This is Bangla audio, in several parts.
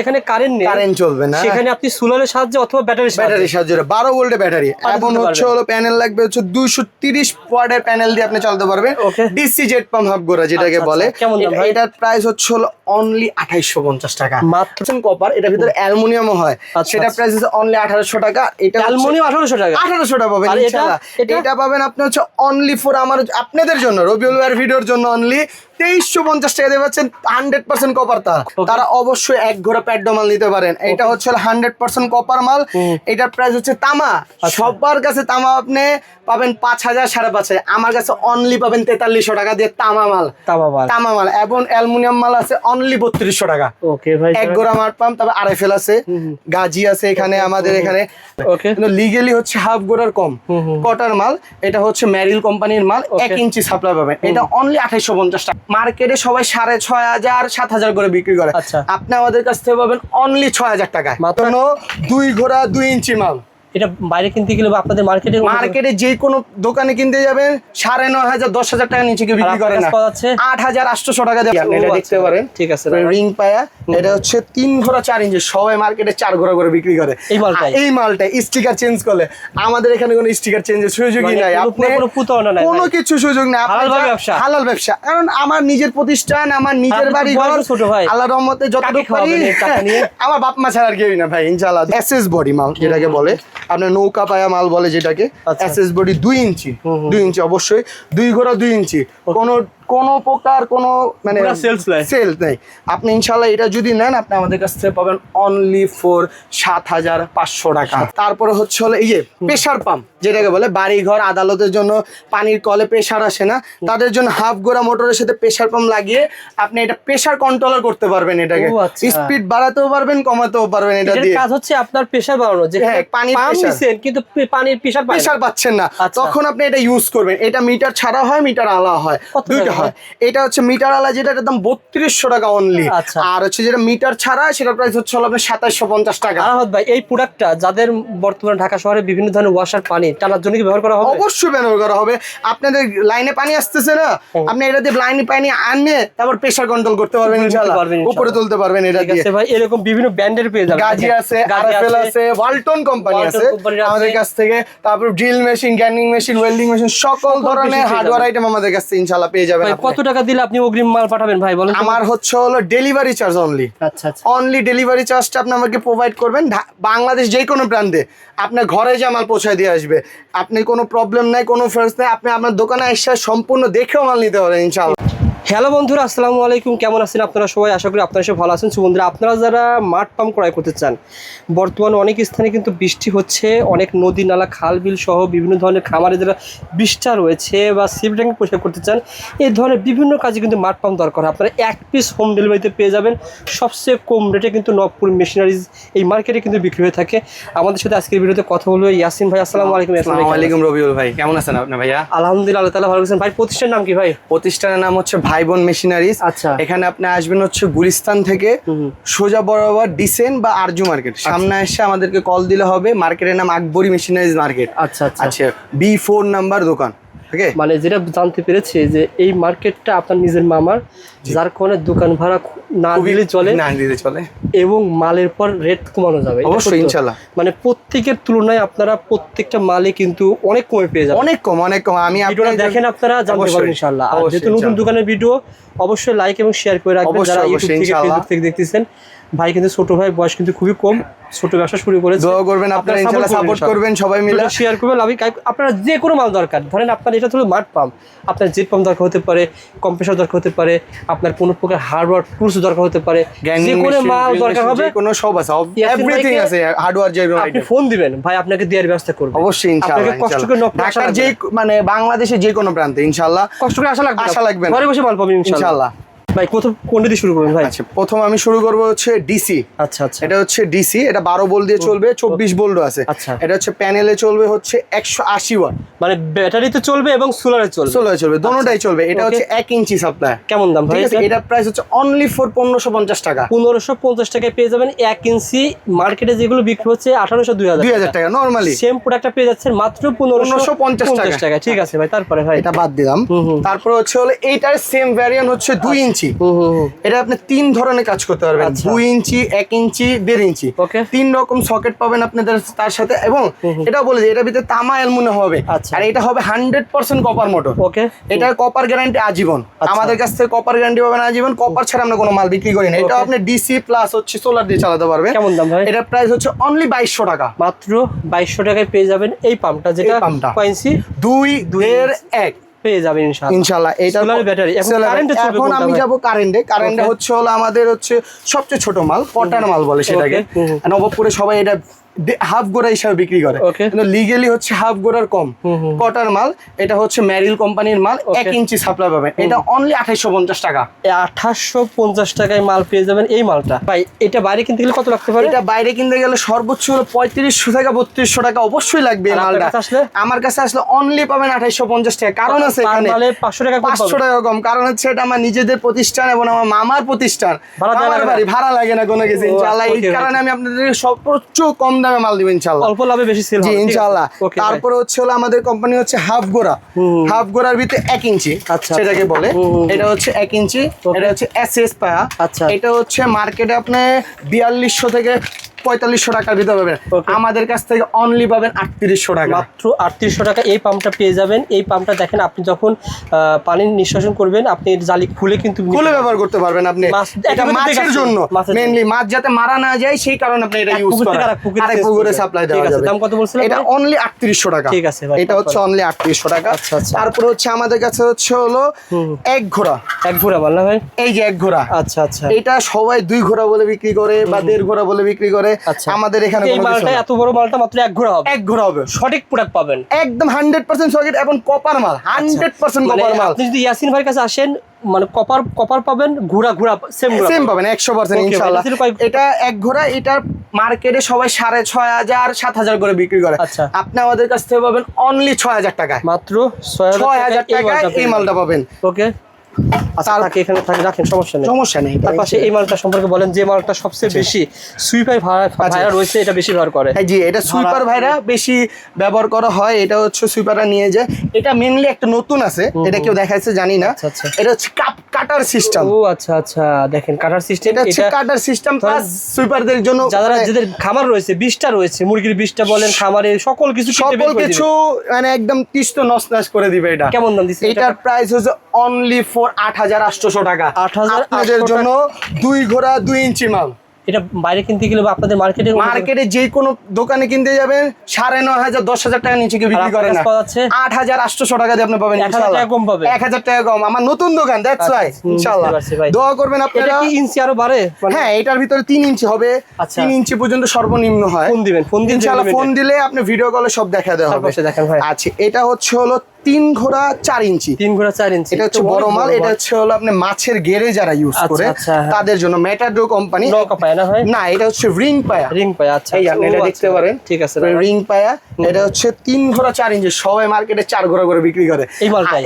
এখানে কারেন্ট নেই, কারেন্ট চলবে না, সেখানে আপনি সোলারের সাহায্যে অথবা ব্যাটারির সাহায্যে 12 ভোল্টের ব্যাটারি এবং হচ্ছে হলো প্যানেল লাগবে হচ্ছে 230 ওয়াটের প্যানেল দিয়ে আপনি চালাতে পারবেন। ডিসি জেট পাম্প হাফ গোড়া যেটাকে বলে। এটার প্রাইস হচ্ছে হলো অনলি 2850 টাকা মাত্র। কপার, এটার ভিতরে অ্যালুমিনিয়ামও হয়, সেটা প্রাইস হচ্ছে অনলি 1800 টাকা। এটা অ্যালুমিনিয়াম 1800 টাকা, 1800 টাকা পাবেন ইনশাআল্লাহ। এটা পাবেন আপনি হচ্ছে অনলি ফর আপনাদের জন্য, রবিউল ভাইয়ের ভিডিওর জন্য অনলি 2350 টাকা দিয়ে পাচ্ছেন 100% কপার তার। তারা অবশ্যই এক ঘোড়া প্যাডো মাল নিতে পারেন। এটা হচ্ছে 100% কপার মাল। এটার প্রাইস হচ্ছে তামা। সবার কাছে তামা আপনি পাবেন 5000 5500, আমার কাছে অনলি পাবেন 4300 টাকা দিয়ে তামা মাল। এবং অ্যালুমিনিয়াম মাল আছে অনলি 3200 টাকা। ওকে ভাই, এক ঘোড়া মাল পাম। তবে আরএফএল আছে, গাজি আছে এখানে আমাদের এখানে। কিন্তু লিগ্যালি হচ্ছে হাফ ঘোড়ার কম কটার মাল। এটা হচ্ছে ম্যারিল কোম্পানির মাল, 1 ইঞ্চি সাপ্লাই পাবেন। এটা অনলি 2850 টাকা। মার্কেটে সবাই 6500 7000 করে বিক্রি করে, আপনি আমাদের কাছ থেকে পাবেন অনলি 6000 টাকায় মাত্র 2 ঘোড়া 2 ইঞ্চি মাল। এটা বাইরে কিনতে গেলে বা আপনাদের মার্কেটে যে কোনো দোকানে কিনতে যাবেন 9500 10000 টাকা নিচে কেউ বিক্রি করে না। 8800 টাকা দিয়ে আপনি এটা দেখতে পারেন। ঠিক আছে, রিং পায়া। এটা হচ্ছে 3 ঘোড়া 4 ইঞ্চি, সবাই মার্কেটে 4 ঘোড়া করে বিক্রি করে। এই মালটা স্টিকার চেঞ্জ করলে, আমাদের এখানে কোনো স্টিকার চেঞ্জের সুযোগই নাই, আপনি কোনো কিছু সুযোগ নাই। হালাল ব্যবসা, কারণ আমার নিজের প্রতিষ্ঠান, আমার নিজের বাড়ি ঘর, আল্লাহর রহমতে যতটুকু পারি আমার বাপ মা ছাড়া আর কেউই না ভাই ইনশাআল্লাহ। এসএস বডি মাল যেটাকে বলে, আপনার নৌকা পায়া মাল বলে যেটাকে। এসএস বডি 2 ইঞ্চি, 2 ইঞ্চি অবশ্যই, 2 ঘোড়া 2 ইঞ্চি, কোনো প্রকার কোনো মানে সেলস নেই। আপনি ইনশাআল্লাহ এটা যদি নেন, আপনি আমাদের কাছ থেকে পাবেন অনলি ফর 7500 টাকা। তারপরে হচ্ছে হলো এই যে প্রেসার পাম্প যেটাকে বলে, বাড়ি ঘর আদালতের জন্য পানির কলে প্রেসার আসে না, তাদের জন্য হাফ গোড়া মোটরের সাথে প্রেসার পাম্প লাগিয়ে আপনি এটা প্রেসার কন্ট্রোলার করতে পারবেন। এটাকে স্পিড বাড়াতেও পারবেন, কমাতেও পারবেন। এটা দিয়ে কাজ হচ্ছে আপনার প্রেসার বাড়ানো, যে পানি কিন্তু পানির প্রেসার পাচ্ছেন না, তখন আপনি এটা ইউজ করবেন। এটা মিটার ছাড়া হয়, মিটার আলা হয়, দুইটা হয়। এটা হচ্ছে মিটার আলা, যেটা একদম 3200 টাকা অনলি। আর হচ্ছে যেটা মিটার ছাড়া, সেটা প্রাইস হচ্ছে আপনার 2750 টাকা। ভাই, এই প্রোডাক্টটা যাদের বর্তমানে ঢাকা শহরে বিভিন্ন ধরনের ওয়াশার পানি টানার জন্য কি ব্যবহার করা হবে? অবশ্যই ব্যবহার করা হবে। আপনাদের লাইনে পানি আসতেছে না, আপনি এটা দিয়ে লাইনে পানি আনলে তারপর প্রেসার কন্ট্রোল করতে পারবেন ইনশাআল্লাহ, উপরে তুলতে পারবেন এটা দিয়ে। ভাই, এরকম বিভিন্ন ব্র্যান্ডের পেয়ে যাবেন, গাজি আছে, আরএফএল আছে, ওয়ালটন কোম্পানি আছে আমাদের কাছ থেকে। তারপর ড্রিল মেশিন, গ্যানিং মেশিন, ওয়েল্ডিং মেশিন, সকল ধরনের হার্ডওয়্যার আইটেম আমাদের কাছে ইনশাআল্লাহ পেয়ে যাবেন। কত টাকা দিলে আপনি অগ্রিম মাল পাঠাবেন ভাই বলেন? আমার হচ্ছে হলো delivery charge only. Only delivery চার্জটা আপনি আমাকে প্রোভাইড করবেন। বাংলাদেশ যে কোনো প্রান্তে আপনার ঘরে যে মাল পৌঁছায় দিয়ে আসবে, আপনি কোনো প্রবলেম নাই, কোনো ফার্স্ট নাই। আপনি আপনার দোকানে এসে সম্পূর্ণ দেখেও মাল নিতে পারেন ইনশাআল্লাহ। হ্যালো বন্ধুরা, আসসালামু আলাইকুম। কেমন আছেন আপনারা সবাই? আশা করি আপনারা সব ভালো আছেন। বন্ধুরা, আপনারা যারা মাঠ পাম্প ক্রয় করতে চান, বর্তমানে অনেক স্থানে কিন্তু বৃষ্টি হচ্ছে, অনেক নদী নালা খাল বিল সহ বিভিন্ন ধরনের খামারে যারা বৃষ্টা রয়েছে বা সিপ ট্যাঙ্ক পরিষ্কার করতে চান, এই ধরনের বিভিন্ন কাজে কিন্তু মাঠ পাম্প দরকার হয়। আপনারা 1 পিস হোম ডেলিভারিতে পেয়ে যাবেন সবচেয়ে কম রেটে। কিন্তু নবপুর মেশিনারিজ এই মার্কেটে কিন্তু বিক্রি হয়ে থাকে। আমাদের সাথে আজকের ভিডিওতে কথা বলবো ইয়াসিন ভাই। আসসালামু আলাইকুম। আসসালামু আলাইকুম রবিউল ভাই, কেমন আছেন আপনি? ভাইয়া আলহামদুলিল্লাহ, আল্লাহ তাআলা ভালো আছেন। ভাই, প্রতিষ্ঠানের নাম কি ভাই? প্রতিষ্ঠানের নাম হচ্ছে ভাইবোন মেশিনারিজ। আচ্ছা, এখানে আপনি আসবেন হচ্ছে গুলিস্তান থেকে সোজা বরাবর ডিসেন বা আরজু মার্কেট সামনে এসে আমাদেরকে কল দিলে হবে। মার্কেটের নাম আকবরী মেশিনারিজ মার্কেট। আচ্ছা, B4 নাম্বার দোকান। মানে যেটা জানতে পেরেছি যে এই মার্কেটটা আপনার নিজের মামার, যার কারণে দোকান ভাড়া না দিলে চলে এবং মালের পর রেট কমানো যাবে অবশ্যই ইনশাআল্লাহ। মানে প্রত্যেকের তুলনায় আপনারা প্রত্যেকটা মালে কিন্তু অনেক কমে পেয়ে যাবেন, অনেক কম। আমি ভিডিওটা দেখেন, আপনারা জানতে পারবেন ইনশাআল্লাহ। আর যেহেতু নতুন দোকানের ভিডিও, অবশ্যই লাইক এবং শেয়ার করে রাখবেন যারা ইউটিউব থেকে ফেসবুক থেকে দেখতেছেন। ভাই কিন্তু ছোট ভাই, বয়স কিন্তু খুবই কম, ছোট ব্যবসা শুরু করেছে। দোয়া করবেন আপনারা, ইনশাআল্লাহ সাপোর্ট করবেন, সবাই মিলে শেয়ার করবেন। আপনারা যে কোনো মাল দরকার, ধরেন আপনার এটা হলো মাঠ পাম্প, আপনার জেট পাম্প দরকার হতে পারে, কম্প্রেসর দরকার হতে পারে, আপনার কোনো প্রকার হার্ডওয়্যার টুলস দরকার হতে পারে, যে কোনো মাল দরকার হবে, কোনো সব আছে, এভরিথিং আছে, হার্ডওয়্যার যে আপনি ফোন দিবেন, ভাই আপনাকে দেওয়ার ব্যবস্থা করব অবশ্যই ইনশাআল্লাহ। কষ্ট করে ঢাকার যে মানে বাংলাদেশে যে কোনো প্রান্তে ইনশাআল্লাহ কষ্ট করে আশা লাগবে, ঘরে বসে মাল পাবেন ইনশাআল্লাহ। ভাই, কোনটা দিয়ে শুরু করবেন ভাই? আচ্ছা, প্রথম আমি শুরু করব হচ্ছে ডিসি। আচ্ছা, এটা হচ্ছে ডিসি, এটা 12 ভোল্ট দিয়ে চলবে, 24 ভোল্টও আছে। এটা হচ্ছে প্যানেলে চলবে হচ্ছে 180 ওয়াট, মানে ব্যাটারিতে চলবে এবং সোলারে চলবে, দোনোটাই চলবে। এটা হচ্ছে 1 ইঞ্চি সাপ্লাই। কেমন দাম ভাই? এটা প্রাইস হচ্ছে অনলি ফর 1550 টাকা। 1550 টাকায় পেয়ে যাবেন 1 ইঞ্চি। মার্কেটে যেগুলো বিক্রি হচ্ছে 1800 2000 টাকা নরমালি, সেম প্রোডাক্টটা পেয়ে যাচ্ছেন মাত্র 1550 টাকা। ঠিক আছে ভাই, তারপরে ভাই এটা বাদ দিলাম। তারপরে হচ্ছে হলো এইটার সেম ভ্যারিয়েন্ট হচ্ছে 2 ইঞ্চি। ইঞ্চি। এটা আপনি 3 ধরনের কাজ করতে পারবেন, 2 ইঞ্চি, 1 ইঞ্চি, 1.5 ইঞ্চি, 3 রকম সকেট পাবেন আপনাদের তার সাথে। এবং এটাও বলে দিই, এটার ভিতরে তামা অ্যালুমিনিয়াম হবে, আর এটা হবে 100% কপার মোটর। এটা কপার গ্যারান্টি আজীবন, আমাদের কাছ থেকে কপার গ্যারান্টি পাবেন আজীবন। কপার ছাড়া আমরা কোনো মাল বিক্রি করি না। এটা আপনি ডিসি প্লাস হচ্ছে সোলার দিয়ে চালাতে পারবেন। কেমন দাম ভাই? এটার প্রাইস হচ্ছে অনলি 2200 টাকা। মাত্র 2200 টাকায় পেয়ে যাবেন এই পাম্পটা, যেটা কয় ইঞ্চি? 2.1 পেয়ে যাবেন ইনশাআল্লাহ। এটা সোলার ব্যাটারি। এখন আমি যাব কারেন্টে হচ্ছে হলো আমাদের হচ্ছে সবচেয়ে ছোট মাল, কটার মাল বলে সেটাকে। নবাবপুরে সবাই এটা হাফ গোড়া হিসাবে বিক্রি করে, কিন্তু লিগেলি হচ্ছে হাফ গোড়ার কম। কটার মাল, এটা হচ্ছে ম্যারিল কোম্পানির মাল, 1 ইঞ্চি সাপ্লাই পাবেন। এটা অনলি 2850 টাকা। 2850 টাকায় মাল পেয়ে যাবেন এই মালটা। ভাই এটা বাইরে কিনতে গেলে কত লাগতে পারে? এটা বাইরে কিনতে গেলে সর্বোচ্চ হলো 3500 থেকে 3200 টাকা অবশ্যই লাগবে এই মালটা। আমার কাছে আসলে অনলি পাবেন 2850 টাকা। কারণ আছে এখানে 500 টাকা কম, কারণ হচ্ছে এটা আমার নিজেদের প্রতিষ্ঠান এবং আমার মামার প্রতিষ্ঠান, আমার বাড়ি, ভাড়া লাগে না কোনো কিছু ইনশাআল্লাহ। এই কারণে আমি আপনাদের সর্বোচ্চ কম দামে মাল দিব ইনশাআল্লাহ, অল্প লাভে বেশি সেল হবে ইনশাআল্লাহ। তারপরে হচ্ছে হলো আমাদের কোম্পানি হচ্ছে হাফ গোড়া, হাফ গোড়ার ভিতরে 1 ইঞ্চি সেটাকে বলে। এটা হচ্ছে 1 ইঞ্চি, এটা হচ্ছে এসএস পায়া। এটা হচ্ছে মার্কেটে আপনি 4200 থেকে 4500 টাকার ভিতরে পাবেন, আমাদের কাছ থেকে অনলি পাবেন 3800 টাকা। মাত্র 3800 টাকা এই পাম্পটা পেয়ে যাবেন। এই পাম্পটা দেখেন, আপনি যখন পানি নিষ্কাশন করবেন, আপনি জালি খুলে কিন্তু খুলে ব্যবহার করতে পারবেন। আপনি এটা মাছের জন্য, মেইনলি মাছ যাতে মারা না যায় সেই কারণে আপনি এটা ইউজ করেন, আরেক পুকুরে সাপ্লাই দেওয়া যাবে। দাম কত বলছিলেন? এটা অনলি 3800 টাকা। ঠিক আছে ভাই, এটা হচ্ছে অনলি 3800 টাকা। তারপর হচ্ছে আমাদের কাছে হচ্ছে হলো এক ঘোড়া বল না ভাই, এই যে এক ঘোড়া। আচ্ছা, এটা সবাই 2 ঘোড়া বলে বিক্রি করে বা 1.5 ঘোড়া বলে বিক্রি করে। আমাদের এখানে এই মালটা, এত বড় মালটা মাত্র 1 ঘোড়া হবে, সঠিক প্রোডাক্ট পাবেন একদম 100% সকেট এবং কপার মাল, 100% কপার মাল। আপনি যদি ইয়াসিন ভাইয়ের কাছে আসেন, মানে কপার পাবেন, ঘোড়া সেম পাবেন 100% ইনশাআল্লাহ। এটা এক ঘোড়া, এটা মার্কেটে সবাই 6500 7000 করে বিক্রি করে। আপনি আমাদের কাছ থেকে পাবেন অনলি 6000 টাকায়, মাত্র 6000 টাকায় এই মালটা পাবেন। ওকে, এখানে রাখেন, সমস্যা নেই। তার পাশে এই মালটা সম্পর্কে বলেন, যে মালটা সবচেয়ে বেশি সুইপার ভাইরা রয়েছে, এটা বেশি ব্যবহার করে। জি, এটা সুইপার ভাইরা বেশি ব্যবহার করা হয়। এটা হচ্ছে সুইপাররা নিয়ে যায়। এটা মেইনলি একটা নতুন আছে, এটা কেউ দেখাইছে জানি না। এটা হচ্ছে কাটার সিস্টেম। ও আচ্ছা, দেখেন কাটার সিস্টেম। এটা হচ্ছে কাটার সিস্টেম প্লাস সুইপারদের জন্য, যাদের খামার রয়েছে, 20টা রয়েছে, মুরগির 20টা বলেন, খামারে সকল কিছু মানে একদম তিস্ত নস করে দিবে। এটা কেমন দাম দিচ্ছে? এটার প্রাইস হচ্ছে অনলি ফর 8800 টাকা। আপনাদের জন্য 2 ঘোড়া 2 ইঞ্চি মাল। এটা বাইরে কিনতে গেলে বা আপনাদের মার্কেটে যে কোনো দোকানে কিনতে যাবেন 9500 10000 টাকা নিচে কেউ বিক্রি করে না। 8800 টাকা দিয়ে আপনি পাবেন ইনশাআল্লাহ। 1000 টাকা কম। আমার নতুন দোকান, দ্যাটস ওয়াই ইনশাআল্লাহ। দোয়া করবেন আপনারা। কি ইঞ্চি আরো বাড়ে? হ্যাঁ, এটার ভিতরে 3 ইঞ্চি হবে। 3 ইঞ্চি পর্যন্ত সর্বনিম্ন হয়। ফোন দিবেন, ইনশাআল্লাহ ফোন দিলে আপনি ভিডিও কলে সব দেখা দেওয়া হবে। আচ্ছা, এটা হচ্ছে হলো 3 ঘোড়া 4 ইঞ্চি। এটা হচ্ছে বড় মাল। এটা হচ্ছে হলো আপনি মাছের গেরে যারা ইউজ করে তাদের জন্য, মেটাডো কোম্পানি। না, এটা হচ্ছে রিং পায়া। আচ্ছা, এই এটা দেখতে পারেন। ঠিক আছে, রিং পায়া। এটা হচ্ছে 3 ঘোড়া 4 ইঞ্চি। সবাই মার্কেটে 4 ঘোড়া করে বিক্রি করে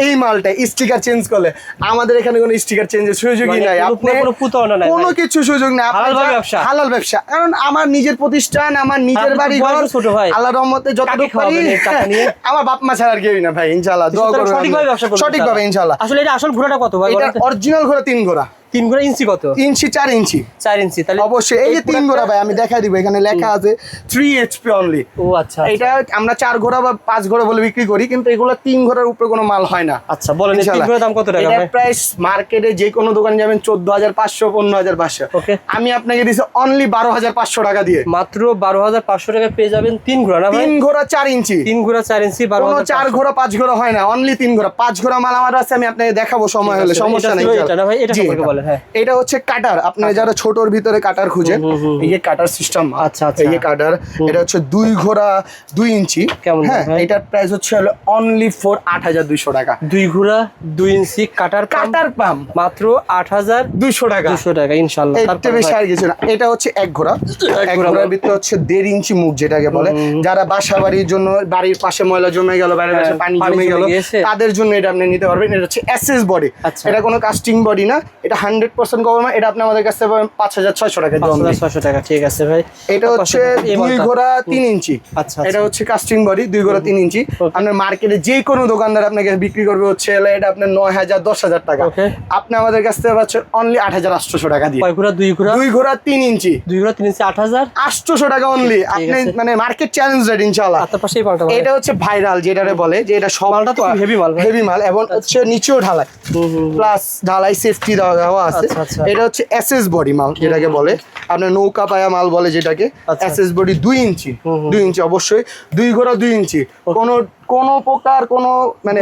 এই মালটা। স্টিকার চেঞ্জ করলে আমাদের এখানে কোনো স্টিকার চেঞ্জের সুযোগই নাই, কোনো কিছু সুযোগ নাই। হালাল ব্যবসা, কারণ আমার নিজের প্রতিষ্ঠান, আমার নিজের বাড়ি ঘর, আল্লাহর রহমতে যতটুকু পারি আমার বাপ মা ছাড়া আর কেউই না ভাই ইনশাআল্লাহ। দোয়া করবেন সঠিকভাবে ইনশাআল্লাহ। আসলে এটা আসল ঘোড়াটা কত ভাই? এটা অরিজিনাল ঘোড়া 3 ঘোড়া। 3 ঘোড়া ইঞ্চি কত? ইঞ্চি 4 ইঞ্চি। তাহলে অবশ্যই এই যে 3 ঘোড়া ভাই, আমি দেখাই দিব, এখানে লেখা আছে 3 HP অনলি। ও আচ্ছা, এটা আমরা 4 ঘোড়া বা 5 ঘোড়া বলে বিক্রি করি, কিন্তু এগুলো 3 ঘোড়ার উপরে কোনো মাল হয় না। আচ্ছা, বলেন 3 ঘোড়ার দাম কত টাকা ভাই? এটা প্রাইস মার্কেটে যে কোনো দোকানে যাবেন 14500 15500। ওকে, আমি আপনাকে দিছি অনলি 12500 টাকা দিয়ে। মাত্র 12500 টাকা পেয়ে যাবেন 3 ঘোড়া না ভাই? 3 ঘোড়া 4 ইঞ্চি। 3 ঘোড়া 4 ইঞ্চি 12500। 4 ঘোড়া 5 ঘোড়া হয় না, অনলি 3 ঘোড়া। 5 ঘোড়া মাল আমার আছে, আমি আপনাকে দেখাবো সময় হলে, সমস্যা নেই। এটা না ভাই, এটা সম্পর্কে বলেন। হ্যাঁ, এটা হচ্ছে কাটার। আপনারা যারা ছোটর ভিতরে কাটার খুঁজেন, এই যে কাটার সিস্টেম। আচ্ছা, এই যে কাটার, এটা হচ্ছে 2 ঘোড়া 2 ইঞ্চি। হ্যাঁ, এটার প্রাইস হচ্ছে অনলি ফর 8200 টাকা। 2 ঘোড়া 2 ইঞ্চি কাটার পাম্প মাত্র 8200 টাকা। 200 টাকা ইনশাআল্লাহ। এটা বেশি আর কিছু না। এটা হচ্ছে এক ঘোড়া। এক ঘোড়ার ভিতরে হচ্ছে 1.5 ইঞ্চি মুখ যেটাকে বলে। যারা বাসা বাড়ির জন্য, বাড়ির পাশে ময়লা জমে গেল, বাইরের পাশে পানি জমে গেল, তাদের জন্য এটা আপনি নিতে পারবেন। এটা হচ্ছে এসএস বডি। এটা কোনো কাস্টিং বডি না, এটা 100% কভার মাল, এটা আপনি আমাদের কাছে পাবেন 5600 টাকা দিয়ে। 5600 টাকা, ঠিক আছে ভাই। এটা হচ্ছে 2 ঘোড়া 3 ইঞ্চি। আচ্ছা, এটা হচ্ছে কাস্টিং বডি 2 ঘোড়া 3 ইঞ্চি। আপনার মার্কেটে যে কোনো দোকানদার আপনাকে বিক্রি করবে হচ্ছে এটা আপনার 9000 10000 টাকা, আপনি আমাদের কাছ থেকে পাচ্ছেন অনলি 8800 টাকা দিয়ে। কয় ঘোড়া? 2 ঘোড়া 2 ঘোড়া 3 ইঞ্চি। 2 ঘোড়া 3 ইঞ্চি 8800 টাকা অনলি। আপনি মানে মার্কেট চ্যালেঞ্জ রেট ইনশাআল্লাহ। তার পাশে এই মালটা, এটা হচ্ছে ভাইরাল যেটারে বলে, যে এটা সব মালটা তো হেভি মাল, হেভি মাল, এবং হচ্ছে নিচেও ঢালাই প্লাস ঢালাই সেফটি দেওয়া আছে। এটা হচ্ছে এসএস বডি মাল যেটাকে বলে, আপনার নৌকা পায়া মাল বলে যেটাকে। এসএস বডি 2 ইঞ্চি, 2 ইঞ্চি অবশ্যই, 2 ঘোড়া 2 ইঞ্চি। কোনো প্রকার কোনো মানে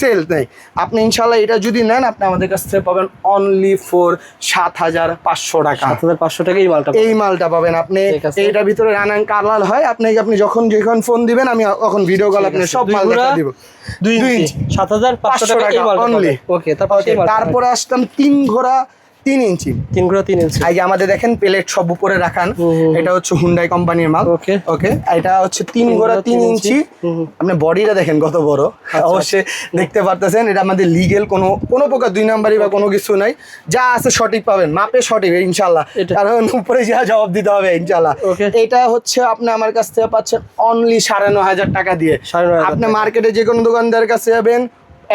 সেলস নেই। আপনি ইনশাআল্লাহ এটা যদি নেন, আপনি আমাদের কাছ থেকে পাবেন অনলি ফর 7500 টাকা। 7500 টাকা এই মালটা পাবেন আপনি। এইটার ভিতরে রানাং কালার হয়, আপনি যখন ফোন দিবেন আমি তখন ভিডিও কল আপনি সব মাল দেখাই দিব। 2 ইঞ্চি 7500 টাকা এই মালটা অনলি। ওকে, তারপরে আসলাম 3 ঘোড়া 3 ইঞ্চি। 3 ঘোড়া 3 ইঞ্চি। এই যে আমাদের দেখেন প্লেট সব উপরে রাখান, এটা হচ্ছে হুন্ডাই কোম্পানির মাল। ওকে, এটা হচ্ছে 3 ঘোড়া 3 ইঞ্চি। আপনি বডিটা দেখেন কত বড়, অবশ্যই দেখতে পারতেছেন। এটা আমাদের লিগেল কোনো প্রকার 2 নাম্বারই বা কোনো কিছু নাই, যা আছে সঠিক পাবেন, মাপে সঠিক ইনশাআল্লাহ, কারণ উপরে যা জবাব দিতে হবে ইনশাআল্লাহ। এটা হচ্ছে আপনি আমার কাছ থেকে পাচ্ছেন অনলি 9500 টাকা দিয়ে। আপনি মার্কেটে যে কোনো দোকানদারের কাছে যাবেন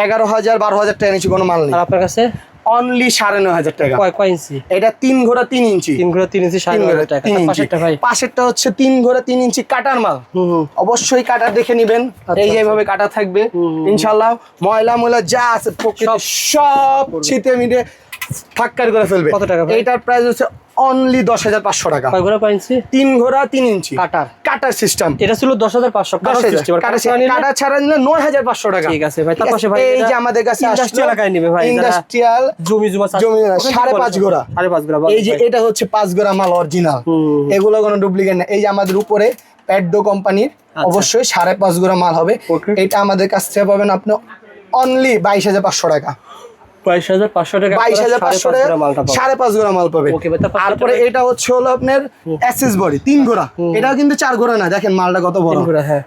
11000 12000 টাকা নিচে কোনো মাল নেই। আর আপনার কাছে অনলি 9500 টাকা। কয় ইঞ্চি? এটা 3 ঘোড়া 3 ইঞ্চি। 3 ঘোড়া 3 ইঞ্চি 9500 টাকা। পাশেরটা ভাই, পাশেরটা হচ্ছে 3 ঘোড়া 3 ইঞ্চি কাটার মাল। অবশ্যই কাটার দেখে নেবেন, এই যেভাবে কাটা থাকবে ইনশাআল্লাহ। ময়লা যা আছে সব ছিটে মিটে ফাক্কার করে ফেলবে। কত টাকা ভাই? এটার প্রাইস হচ্ছে অনলি 10500 টাকা। কয় ঘোড়া কয় ইঞ্চি? 3 ঘোড়া 3 ইঞ্চি কাটার সিস্টেম। এটা ছিল 10500। কাটা ছাড়া নিলে 9500 টাকা। ঠিক আছে ভাই। তার পাশে ভাই এই যে আমাদের কাছে ইন্ডাস্ট্রিয়াল এলাকায় নেবে ভাই, ইন্ডাস্ট্রিয়াল জমি 5.5 ঘোড়া। এই যে এটা হচ্ছে 5 ঘোড়া মাল অরিজিনাল, এগুলো কোনো ডুপ্লিকেট না। এই যে আমাদের উপরে প্যাডো কোম্পানির অবশ্যই 5.5 ঘোড়া মাল হবে। এটা আমাদের কাছ থেকে পাবেন আপনি অনলি 22500 টাকা। 22500 টাকা, 22500 টাকা 5.5 ঘোড়া মাল পাবে। তারপরে এটা হচ্ছে হলো আপনার এসএস বডি 3 ঘোড়া। এটাও কিন্তু 4 ঘোড়া না, দেখেন মালটা কত বড়।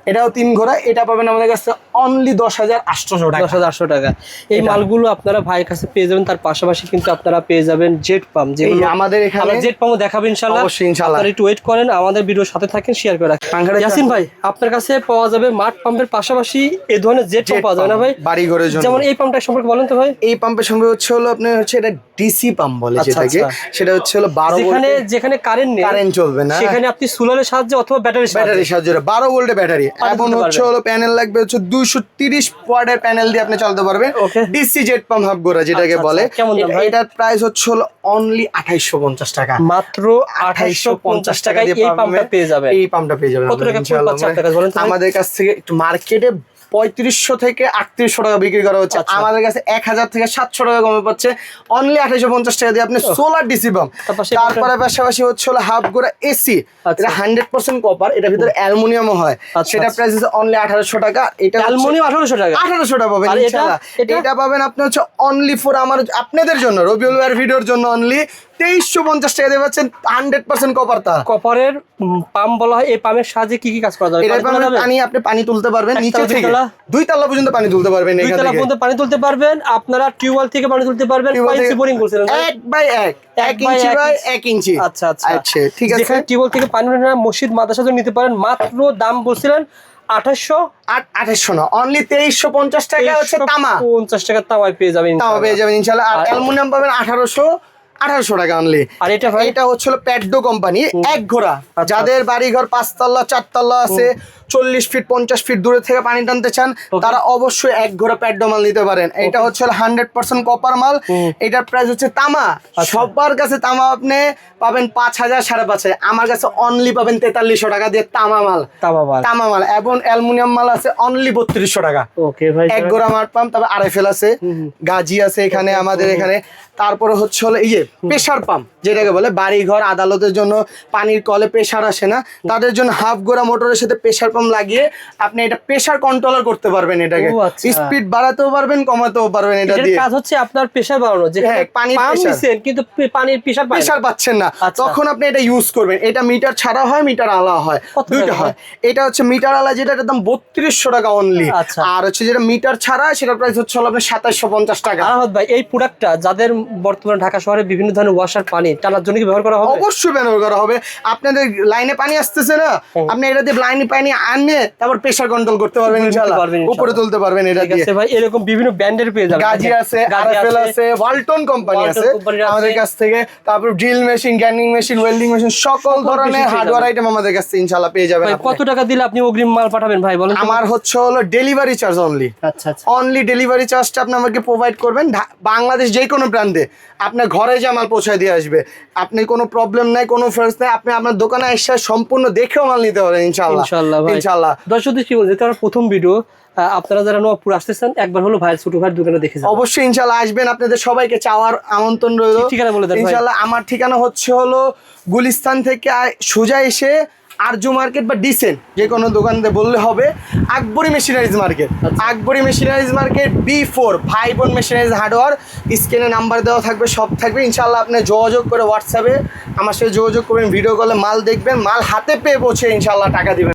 এটাও 3 ঘোড়া। এটা পাবেন আমাদের কাছে অনলি 10800 টাকা। 10800 টাকা। এই মালগুলো আপনারা ভাইয়ের কাছে পেয়ে যাবেন। তার পাশাপাশি কিন্তু আপনারা পেয়ে যাবেন জেট পাম্প, যেগুলো আমাদের এখানে জেট পাম্পও দেখাবেন ইনশাআল্লাহ। অবশ্যই ইনশাআল্লাহ। আপনারা একটু ওয়েট করেন, আমাদের ভিডিওর সাথে থাকেন, শেয়ার করে রাখেন। ইয়াসিন ভাই, আপনার কাছে পাওয়া যাবে মাঠ পাম্পের পাশাপাশি এই ধরনের জেট পাম্প পাওয়া যাবে না ভাই? বাড়ি ঘরের জন্য। যেমন এই পাম্পটা সম্পর্কে বলেন তো ভাই। এই পাম্পের সম্পর্কে হচ্ছে হলো আপনার হচ্ছে এটা ডিসি পাম্প বলে যেটাকে, সেটা হচ্ছে হলো 12 ভোল্ট। যেখানে কারেন্ট নেই, কারেন্ট চলবে না, সেখানে আপনি সোলারের সাহায্যে অথবা ব্যাটারির সাহায্যে 12 ভোল্টের ব্যাটারি এবং হচ্ছে হলো প্যানেল লাগবে হচ্ছে 230 ওয়াটের প্যানেল দিয়ে আপনি চালাতে পারবেন। ডিসি জেট পাম্প হাফ গোরা যেটাকে বলে। এটার প্রাইস হচ্ছে হলো অনলি 2850 টাকা। মাত্র 2850 টাকায় এই পাম্পটা পেয়ে যাবেন। এই পাম্পটা পেয়ে যাবেন। কত টাকা পাচ্ছেন আপনার কাছে বলেন তো? আমাদের কাছ থেকে একটু মার্কেটে 3500 থেকে 3800 টাকা বিক্রি করা হচ্ছে, আমাদের কাছে 1000 থেকে 700 টাকা কমে পাচ্ছে অনলি 2850 টাকা দিয়ে আপনি সোলার ডিসি পাম্প। তারপরে পাশাপাশি হচ্ছে হলো হাফ গোরা এসি, এটা 100% কপার, এটার ভিতরে অ্যালুমিনিয়ামও হয়। সেটা প্রাইস হচ্ছে অনলি 1800 টাকা। এটা অ্যালুমিনিয়াম 1800 টাকা। 1800 টাকা পাবেন ইনশাআল্লাহ। এটা পাবেন আপনি হচ্ছে অনলি ফর আপনাদের জন্য, রবিউল ভাইয়ের ভিডিওর জন্য অনলি 2350 টাকা দিয়ে পাচ্ছেন 100% কপার। কপারের পাম্প বলা হয়। এই পাম্পের সাহায্যে কি কাজ করা যাবে? এটা আপনি পানি তুলতে পারবেন নিচে থেকে, 2 তলা পর্যন্ত পানি তুলতে পারবেন। 2 তলা পর্যন্ত পানি তুলতে পারবেন। আপনারা টিউবওয়েল থেকে পানি তুলতে পারবেন। পাইপ বোরিং করছেন 1 বাই 1, 1 ইঞ্চি বাই 1 ইঞ্চি। আচ্ছা, ঠিক আছে। যেখানে টিউবওয়েল থেকে পানি না, মসজিদ মাদ্রাসা থেকে নিতে পারেন। মাত্র দাম বলছিলেন 2800 না, অনলি 2350 টাকা হচ্ছে তামা। 50 টাকা তামায় পেয়ে যাবেন ইনশাআল্লাহ। আর অ্যালুমিনিয়াম পাবেন 1800 টাকা অনলি। আর এটা হচ্ছে প্যাডো কোম্পানি 1 ঘোড়া। যাদের বাড়ি ঘর 5 তলা 4 তলা আছে, 40 ফিট 50 ফিট দূরে থেকে পানি টানতে চান, তারা অবশ্যই 1 ঘোড়া প্যাডো মাল নিতে পারেন। এটা হচ্ছে 100% কপার মাল। এটার প্রাইস হচ্ছে তামা। সবার কাছে তামা আপনি পাবেন 5000 5500, আমার কাছে অনলি পাবেন 4300 টাকা দিয়ে তামা মাল। এবং অ্যালুমিনিয়াম মাল আছে অনলি 3200 টাকা। ওকে ভাই, 1 ঘোড়া মাঠ পাম্প। তারপর আরএফএল আছে, গাজি আছে এখানে আমাদের এখানে। তারপরে হচ্ছে হলো এই যে প্রেসার পাম্প, যেটাকে বলে বাড়ি ঘর আদালতের জন্য পানির কলে প্রেসার আসে না, তাদের জন্য হাফ গোড়া মোটরের সাথে প্রেসার পাম্প লাগিয়ে আপনি এটা প্রেসার কন্ট্রোলার করতে পারবেন। এটাকে স্পিড বাড়াতেও পারবেন কমাতেও পারবেন। এটা দিয়ে কাজ হচ্ছে আপনার প্রেসার বাড়ানো, যে পানির কিন্তু পানির প্রেসার পাচ্ছেন না, তখন আপনি এটা ইউজ করবেন। এটা মিটার ছাড়া হয়, মিটার আলা হয়, দুইটা হয়। এটা হচ্ছে মিটার আলা, যেটা দাম 3200 টাকা অনলি। আর হচ্ছে যেটা মিটার ছাড়া সেটা প্রাইস হচ্ছে আপনার 2750 টাকা। ভাই এই প্রোডাক্টটা যাদের বর্তমানে ঢাকা শহরে বিভিন্ন ধরনের ওয়াশার পানি টানার জন্য কি ব্যবহার করা হবে? অবশ্যই ব্যবহার করা হবে। আপনাদের লাইনে পানি আসতেছে না, আপনি এটা দিয়ে লাইনে পানি আনলে তারপর প্রেসার কন্ট্রোল করতে পারবেন ইনশাআল্লাহ, উপরে তুলতে পারবেন। এটা দিয়ে ভাই এরকম বিভিন্ন ব্র্যান্ডের পেয়ে যাবেন। গাজি আছে, আরএফএল আছে, ওয়ালটন কোম্পানি আছে আমাদের কাছ থেকে। তারপর ড্রিল মেশিন, গ্যানিং মেশিন, ওয়েল্ডিং মেশিন, সকল ধরনের হার্ডওয়্যার আইটেম আমাদের কাছে ইনশাআল্লাহ পেয়ে যাবেন। কত টাকা দিলে আপনি অগ্রিম মাল পাঠাবেন ভাই বলেন? আমার হচ্ছে হলো ডেলিভারি চার্জ অনলি। আচ্ছা আচ্ছা, অনলি ডেলিভারি চার্জটা আপনি আমাকে প্রোভাইড করবেন। বাংলাদেশ যে কোনো প্রান্তে আপনার ঘরে যে মাল পৌঁছায় দিয়ে আসবে। আপনি কোনো প্রবলেম নাই, কোনো ফার্স্ট নাই, আপনি আপনার দোকানে এসে সম্পূর্ণ দেখেও মাল নিতে পারেন ইনশাআল্লাহ। ইনশাআল্লাহ দর্শকদের কি বলছে, তারা প্রথম ভিডিও আপনারা যারা নবপুর আসতেছেন একবার হলো ভাইয়ের ছোট ভাইয়ের দোকানে দেখে যাবেন। অবশ্যই ইনশাআল্লাহ আসবেন, আপনাদের সবাইকে চাওয়ার আমন্ত্রণ রইল। ঠিকানা বলে দেন ভাই। ইনশাআল্লাহ আমার ঠিকানা হচ্ছে হলো গুলিস্তান থেকে সোজা এসে আরজু মার্কেট বা ডিসেন যে কোনো দোকানে বললে হবে, Akbari machineries market. Akbari machineries market B4 ভাই বোন মেশিনারিজ হার্ডওয়্যার। স্ক্রিনে নাম্বার দেওয়া থাকবে, সব থাকবে ইনশাআল্লাহ। আপনি যোগাযোগ করে হোয়াটসঅ্যাপে আমার সাথে যোগাযোগ করবেন, ভিডিও কলে মাল দেখবেন, মাল হাতে পেয়ে পৌঁছে ইনশাআল্লাহ টাকা দিবেন।